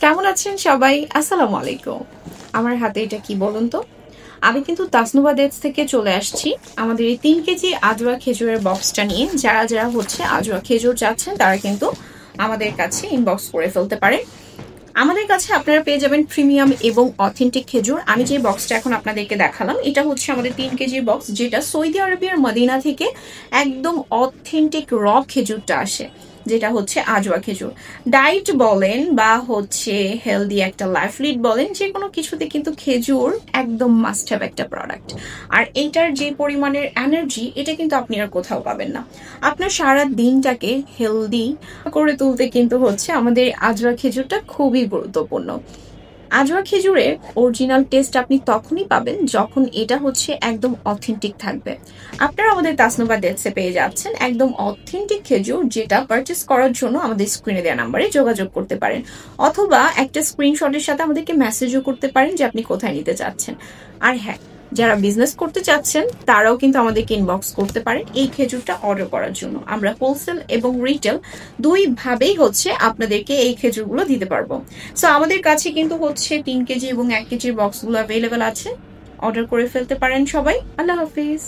কেমন আছেন সবাই? আসসালামু আলাইকুম। আমার হাতে এটা কি বলুন তো? আমি কিন্তু তাসনুভা ডেটস থেকে চলে আসছি আমাদের এই 3 কেজি আজওয়া খেজুরের বক্সটা নিয়ে। যারা যারা হচ্ছে আজওয়া খেজুর চাচ্ছেন তারা কিন্তু আমাদের কাছে ইনবক্স করে ফেলতে পারে। আমাদের কাছে আপনারা পেয়ে যাবেন প্রিমিয়াম এবং অথেন্টিক খেজুর। আমি যে বক্সটা এখন আপনাদেরকে দেখালাম এটা হচ্ছে আমাদের 3 কেজির বক্স, যেটা সৌদি আরবের মদিনা থেকে একদম অথেন্টিক র খেজুরটা আসে, যেটা হচ্ছে আজওয়া খেজুর। ডায়েট বলেন বা হচ্ছে হেলদি একটা লাইফ লিড বলেন, যে কোনো কিছুতে কিন্তু খেজুর একদম মাস্ট হ্যাভ একটা প্রোডাক্ট। আর এটার যে পরিমাণের এনার্জি, এটা কিন্তু আপনি আর কোথাও পাবেন না। আপনার সারা দিনটাকে হেলদি করে তুলতে কিন্তু হচ্ছে আমাদের আজওয়া খেজুরটা খুবই গুরুত্বপূর্ণ। আজওয়া খেজুরের অরিজিনাল টেস্ট আপনি তখনই পাবেন যখন এটা হচ্ছে একদম অথেন্টিক থাকবে। আপনারা আমাদের তাসনুভা ডেটসে পেয়ে যাচ্ছেন একদম অথেন্টিক খেজুর, যেটা পারচেস করার জন্য আমাদের স্ক্রিনে দেওয়া নাম্বারে যোগাযোগ করতে পারেন, অথবা একটা স্ক্রিনশটের সাথে আমাদেরকে মেসেজও করতে পারেন যে আপনি কোথায় নিতে চাচ্ছেন। আর হ্যাঁ, যারা বিজনেস করতে চাচ্ছেন তারাও কিন্তু আমাদেরকে ইনবক্স করতে পারেন এই খেজুরটা অর্ডার করার জন্য। আমরা হোলসেল এবং রিটেল দুই ভাবেই হচ্ছে আপনাদেরকে এই খেজুরগুলো দিতে পারবো। সো আমাদের কাছে কিন্তু হচ্ছে 3 কেজি এবং 1 কেজির বক্সগুলো অ্যাভেলেবেল আছে। অর্ডার করে ফেলতে পারেন সবাই। আল্লাহ হাফিজ।